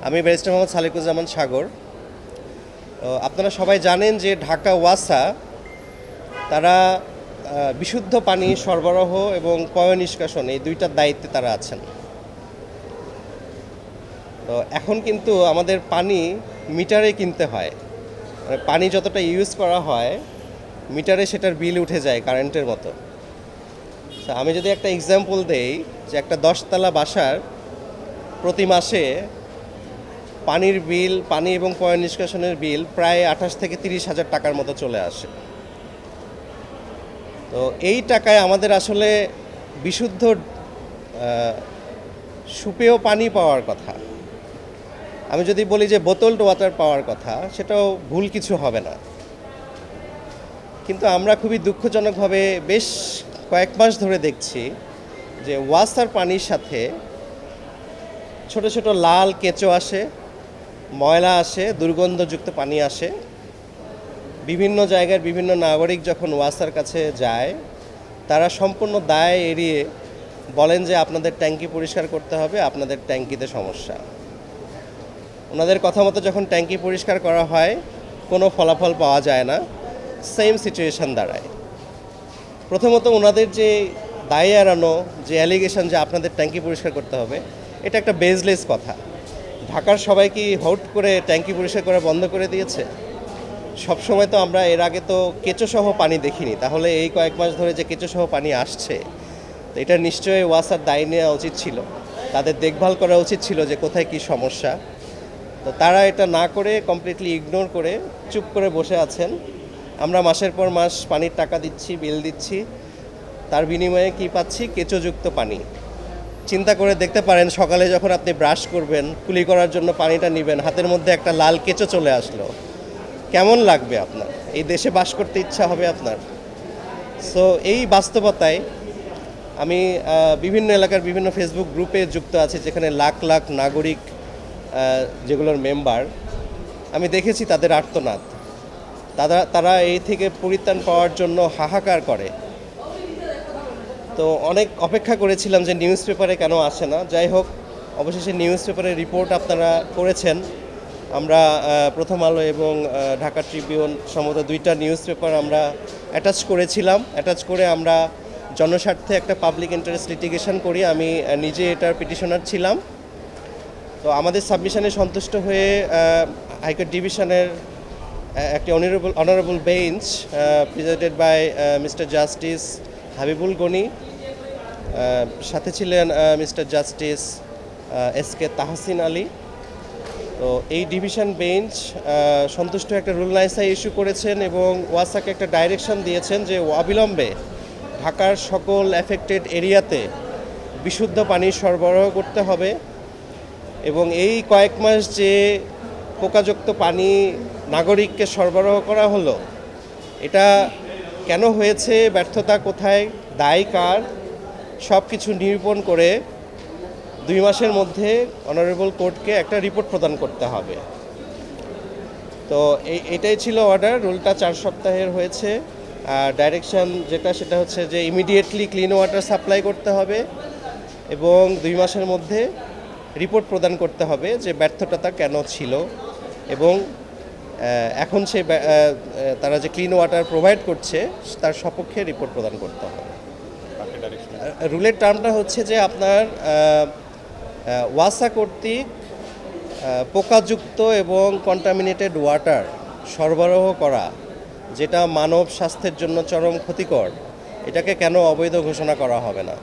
আমি ব্যারিস্টার মোহাম্মদ সালেকুজ্জামান সাগর। আপনারা সবাই জানেন যে ঢাকা ওয়াসা তারা বিশুদ্ধ পানি সরবরাহ এবং পয় নিষ্কাশন এই দুইটার দায়িত্বে তারা আছেন। তো এখন কিন্তু আমাদের পানি মিটারে কিনতে হয়, মানে পানি যতটা ইউজ করা হয় মিটারে সেটার বিল উঠে যায় কারেন্টের মতো। তো আমি যদি একটা এক্সাম্পল দেই যে একটা 10তলা বাসার প্রতি মাসে পানির বিল, পানি এবং পয় নিষ্কাশনের বিল প্রায় 28 থেকে 30 হাজার টাকার মতো চলে আসে। তো এই টাকায় আমাদের আসলে বিশুদ্ধ সুপেয় পানি পাওয়ার কথা। আমি যদি বলি যে বোতলড ওয়াটার পাওয়ার কথা, সেটাও ভুল কিছু হবে না। কিন্তু আমরা খুবই দুঃখজনকভাবে বেশ কয়েক মাস ধরে দেখছি যে ওয়াসার পানির সাথে ছোট ছোট লাল কেঁচো আসে, ময়লা আসে, দুর্গন্ধযুক্ত পানি আসে। বিভিন্ন জায়গার বিভিন্ন নাগরিক যখন ওয়াসার কাছে যায়, তারা সম্পূর্ণ দায় এড়িয়ে বলেন যে আপনাদের ট্যাঙ্কি পরিষ্কার করতে হবে, আপনাদের ট্যাঙ্কিতে সমস্যা। ওনাদের কথা মতো যখন ট্যাঙ্কি পরিষ্কার করা হয়, কোনো ফলাফল পাওয়া যায় না, সেম সিচুয়েশান দাঁড়ায়। প্রথমত ওনাদের যে দায় এড়ানো, যে অ্যালিগেশন যে আপনাদের ট্যাঙ্কি পরিষ্কার করতে হবে, এটা একটা বেসলেস কথা। ঢাকার সবাই কি হুট করে ট্যাঙ্কি পরিষ্কার করা বন্ধ করে দিয়েছে? সবসময় তো আমরা এর আগে তো কেঁচোসহ পানি দেখিনি, তাহলে এই কয়েক মাস ধরে যে কেঁচোসহ পানি আসছে, তো এটা নিশ্চয়ই ওয়াসার দায় নেওয়া উচিত ছিল, তাদের দেখভাল করা উচিত ছিল যে কোথায় কি সমস্যা। তো তারা এটা না করে কমপ্লিটলি ইগনোর করে চুপ করে বসে আছেন। আমরা মাসের পর মাস পানির টাকা দিচ্ছি, বিল দিচ্ছি, তার বিনিময়ে কি পাচ্ছি? কেঁচোযুক্ত পানি। চিন্তা করে দেখতে পারেন, সকালে যখন আপনি ব্রাশ করবেন, কুলি করার জন্য পানিটা নেবেন, হাতের মধ্যে একটা লাল কেঁচো চলে আসলো, কেমন লাগবে আপনার? এই দেশে বাস করতে ইচ্ছা হবে আপনার? সো এই বাস্তবতায় আমি বিভিন্ন এলাকার বিভিন্ন ফেসবুক গ্রুপে যুক্ত আছি, যেখানে লাখ লাখ নাগরিক যেগুলোর মেম্বার, আমি দেখেছি তাদের আর্তনাদ। তারা এই থেকে পরিত্রাণ পাওয়ার জন্য হাহাকার করে। তো অনেক অপেক্ষা করেছিলাম যে নিউজ পেপারে কেন আসে না। যাই হোক, অবশেষে নিউজ পেপারের রিপোর্ট আপনারা করেছেন। আমরা প্রথম আলো এবং ঢাকা ট্রিবিউন সম্ভবত দুইটা নিউজ পেপার আমরা অ্যাটাচ করেছিলাম। অ্যাটাচ করে আমরা জনস্বার্থে একটা পাবলিক ইন্টারেস্ট লিটিগেশন করি। আমি নিজে এটার পিটিশনার ছিলাম। তো আমাদের সাবমিশনে সন্তুষ্ট হয়ে হাইকোর্ট ডিভিশনের একটি honourable bench presided by mister justice Habibul Gani, সাথে ছিলেন mister justice SK Tahsin Ali. তো এই ডিভিশন বেঞ্চ সন্তুষ্ট একটা রুল নাইসা ইস্যু করেছেন এবং ওয়াসাকে একটা ডাইরেকশন দিয়েছেন যে অবিলম্বে ঢাকার সকল অ্যাফেক্টেড এরিয়াতে বিশুদ্ধ পানি সরবরাহ করতে হবে। এবং এই কয়েক মাস যে পোকাযুক্ত পানি নাগরিককে সরবরাহ করা হলো, এটা কেন হয়েছে, ব্যর্থতা কোথায়, দায় কার, সব কিছু নিরূপণ করে 2 মাসের মধ্যে অনারেবল কোর্টকে একটা রিপোর্ট প্রদান করতে হবে। তো এটাই ছিল অর্ডার। রুলটা 4 সপ্তাহের হয়েছে। ডাইরেকশন সেটা হচ্ছে যে ইমিডিয়েটলি ক্লিন ওয়াটার সাপ্লাই করতে হবে এবং 2 মাসের মধ্যে রিপোর্ট প্রদান করতে হবে যে ব্যর্থতা কেন ছিল এবং এখন তারা যে ক্লিন ওয়াটার প্রোভাইড করছে তার সপক্ষে রিপোর্ট প্রদান করতে হবে। রুলের টার্মটা হচ্ছে যে আপনার ওয়াসা কর্তৃক পোকাযুক্ত এবং কন্টামিনেটেড ওয়াটার সরবরাহ করা, যেটা মানব স্বাস্থ্যের জন্য চরম ক্ষতিকর, এটাকে কেন অবৈধ ঘোষণা করা হবে না।